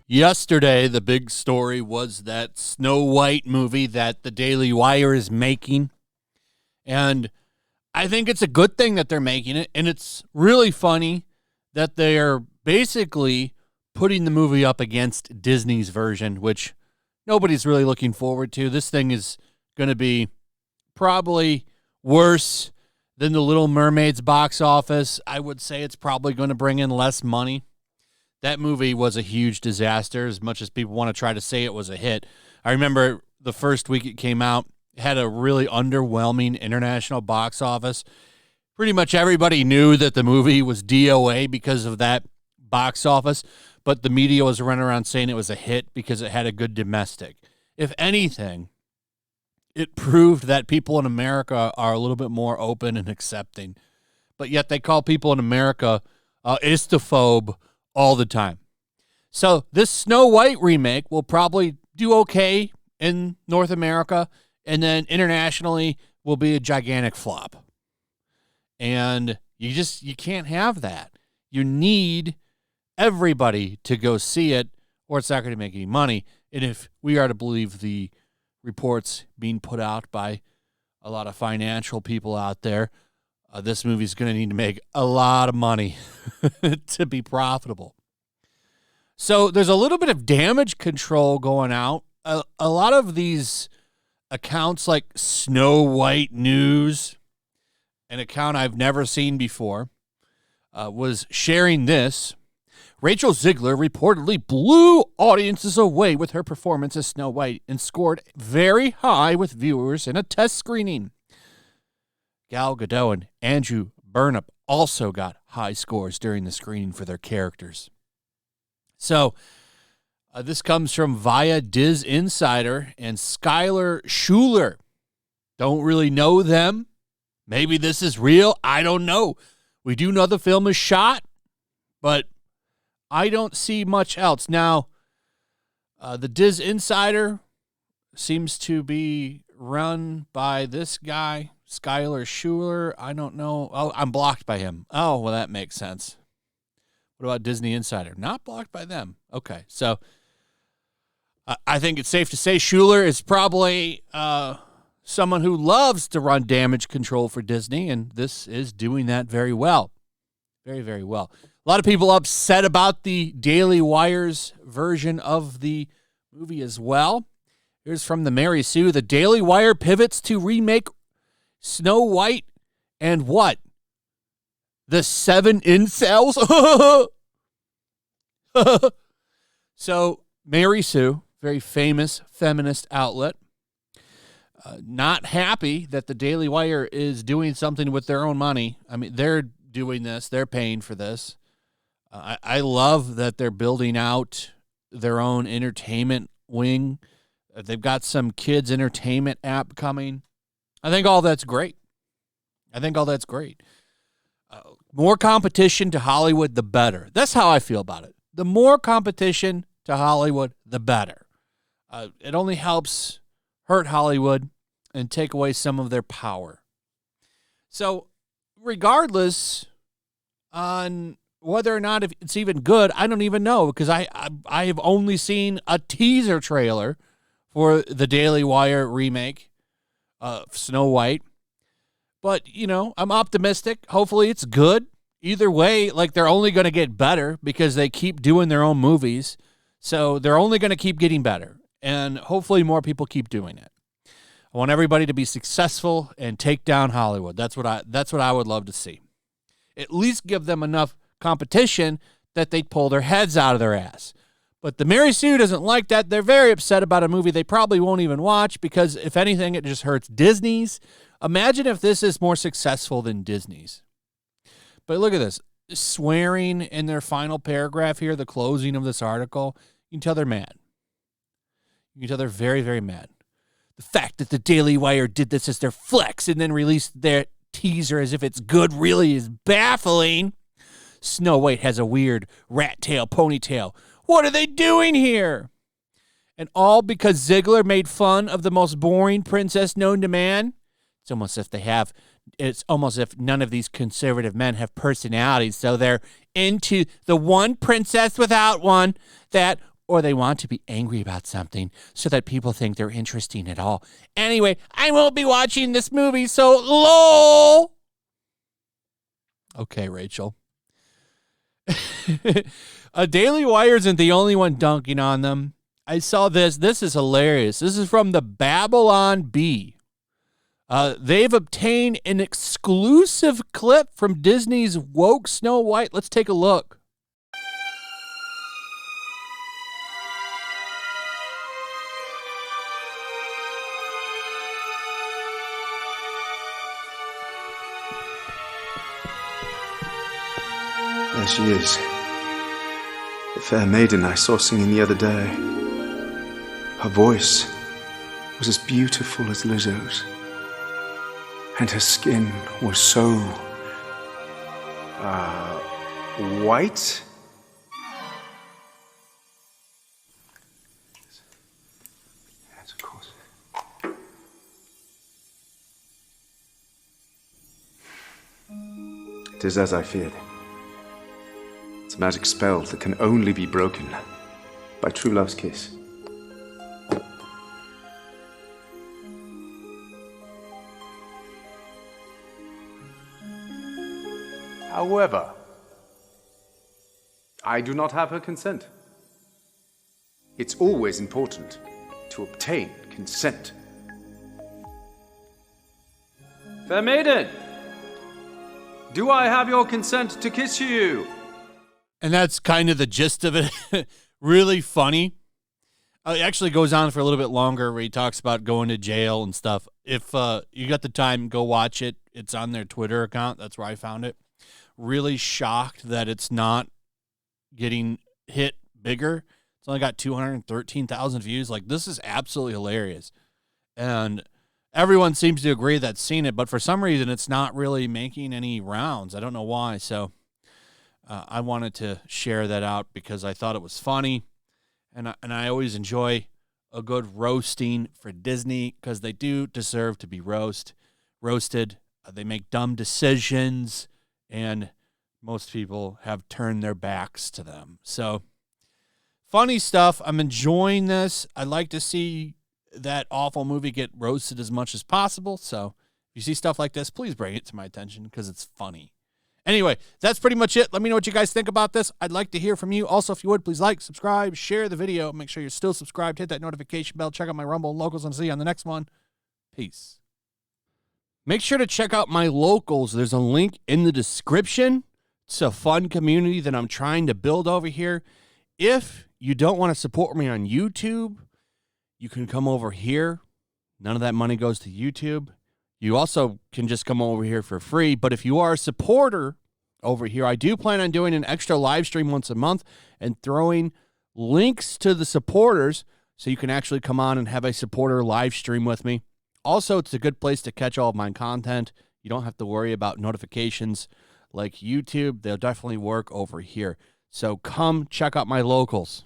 Yesterday, the big story was that Snow White movie that the Daily Wire is making. And I think it's a good thing that they're making it. And it's really funny that they're basically putting the movie up against Disney's version, which nobody's really looking forward to. This thing is going to be probably worse than the Little Mermaid's box office. I would say it's probably going to bring in less money. That movie was a huge disaster, as much as people want to try to say it was a hit. I remember the first week it came out, it had a really underwhelming international box office. Pretty much everybody knew that the movie was DOA because of that box office, but the media was running around saying it was a hit because it had a good domestic. If anything, it proved that people in America are a little bit more open and accepting. But yet they call people in America istophobe all the time. So this Snow White remake will probably do okay in North America, and then internationally will be a gigantic flop. And you can't have that. You need everybody to go see it, or it's not going to make any money. And if we are to believe the reports being put out by a lot of financial people out there, this movie is going to need to make a lot of money to be profitable. So there's a little bit of damage control going out. A lot of these accounts like Snow White News, an account I've never seen before, was sharing this. Rachel Zegler reportedly blew audiences away with her performance as Snow White and scored very high with viewers in a test screening. Gal Gadot and Andrew Burnham also got high scores during the screening for their characters. So this comes from via Diz Insider and Skylar Schuler. Don't really know them. Maybe this is real. I don't know. We do know the film is shot, but I don't see much else. Now, the Diz Insider seems to be run by this guy, Skylar Schuler. I don't know. Oh, I'm blocked by him. Oh, well, that makes sense. What about Disney Insider? Not blocked by them. Okay, so I think it's safe to say Schuler is probably someone who loves to run damage control for Disney, and this is doing that very well. Very, very well. A lot of people upset about the Daily Wire's version of the movie as well. Here's from the Mary Sue. The Daily Wire pivots to remake Snow White and what? The 7 incels? So, Mary Sue, very famous feminist outlet, not happy that the Daily Wire is doing something with their own money. I mean, they're doing this. They're paying for this. I love that they're building out their own entertainment wing. They've got some kids' entertainment app coming. I think all that's great. More competition to Hollywood, the better. That's how I feel about it. The more competition to Hollywood, the better. It only helps hurt Hollywood and take away some of their power. So, regardless on whether or not it's even good, I don't even know, because I have only seen a teaser trailer for the Daily Wire remake of Snow White. But, I'm optimistic. Hopefully it's good. Either way, they're only going to get better because they keep doing their own movies. So they're only going to keep getting better. And hopefully more people keep doing it. I want everybody to be successful and take down Hollywood. That's what I would love to see. At least give them enough competition that they pull their heads out of their ass. But the Mary Sue doesn't like that. They're very upset about a movie they probably won't even watch because, if anything, it just hurts Disney's. Imagine if this is more successful than Disney's. But look at this. Swearing in their final paragraph here, the closing of this article, you can tell they're mad. You can tell they're very, very mad. The fact that the Daily Wire did this as their flex and then released their teaser as if it's good really is baffling. Snow White has a weird rat tail ponytail. What are they doing here? And all because Zegler made fun of the most boring princess known to man? It's almost if none of these conservative men have personalities, so they're into the one princess without one or they want to be angry about something so that people think they're interesting at all. Anyway, I won't be watching this movie, so lol. Okay, Rachel. Daily Wire isn't the only one dunking on them. I saw this. This is hilarious. This is from the Babylon Bee. They've obtained an exclusive clip from Disney's woke Snow White. Let's take a look. There she is. The fair maiden I saw singing the other day. Her voice was as beautiful as Lizzo's. And her skin was so... white? Yes, of course. It is as I feared. It's a magic spell that can only be broken by true love's kiss. However, I do not have her consent. It's always important to obtain consent. Fair maiden, do I have your consent to kiss you? And that's kind of the gist of it. Really funny. It actually goes on for a little bit longer where he talks about going to jail and stuff. If you got the time, go watch it. It's on their Twitter account. That's where I found it. Really shocked that it's not getting hit bigger. It's only got 213,000 views. Like, this is absolutely hilarious. And everyone seems to agree that's seen it, but for some reason it's not really making any rounds. I don't know why. So I wanted to share that out because I thought it was funny. And I always enjoy a good roasting for Disney because they do deserve to be roasted. They make dumb decisions, and most people have turned their backs to them. So, funny stuff. I'm enjoying this. I'd like to see that awful movie get roasted as much as possible. So, if you see stuff like this, please bring it to my attention because it's funny. Anyway, that's pretty much it. Let me know what you guys think about this. I'd like to hear from you. Also, if you would, please like, subscribe, share the video. Make sure you're still subscribed. Hit that notification bell. Check out my Rumble and Locals, and see you on the next one. Peace. Make sure to check out my Locals. There's a link in the description. It's a fun community that I'm trying to build over here. If you don't want to support me on YouTube, you can come over here. None of that money goes to YouTube. You also can just come over here for free. But if you are a supporter over here, I do plan on doing an extra live stream once a month and throwing links to the supporters so you can actually come on and have a supporter live stream with me. Also, it's a good place to catch all of my content. You don't have to worry about notifications like YouTube. They'll definitely work over here. So come check out my Locals.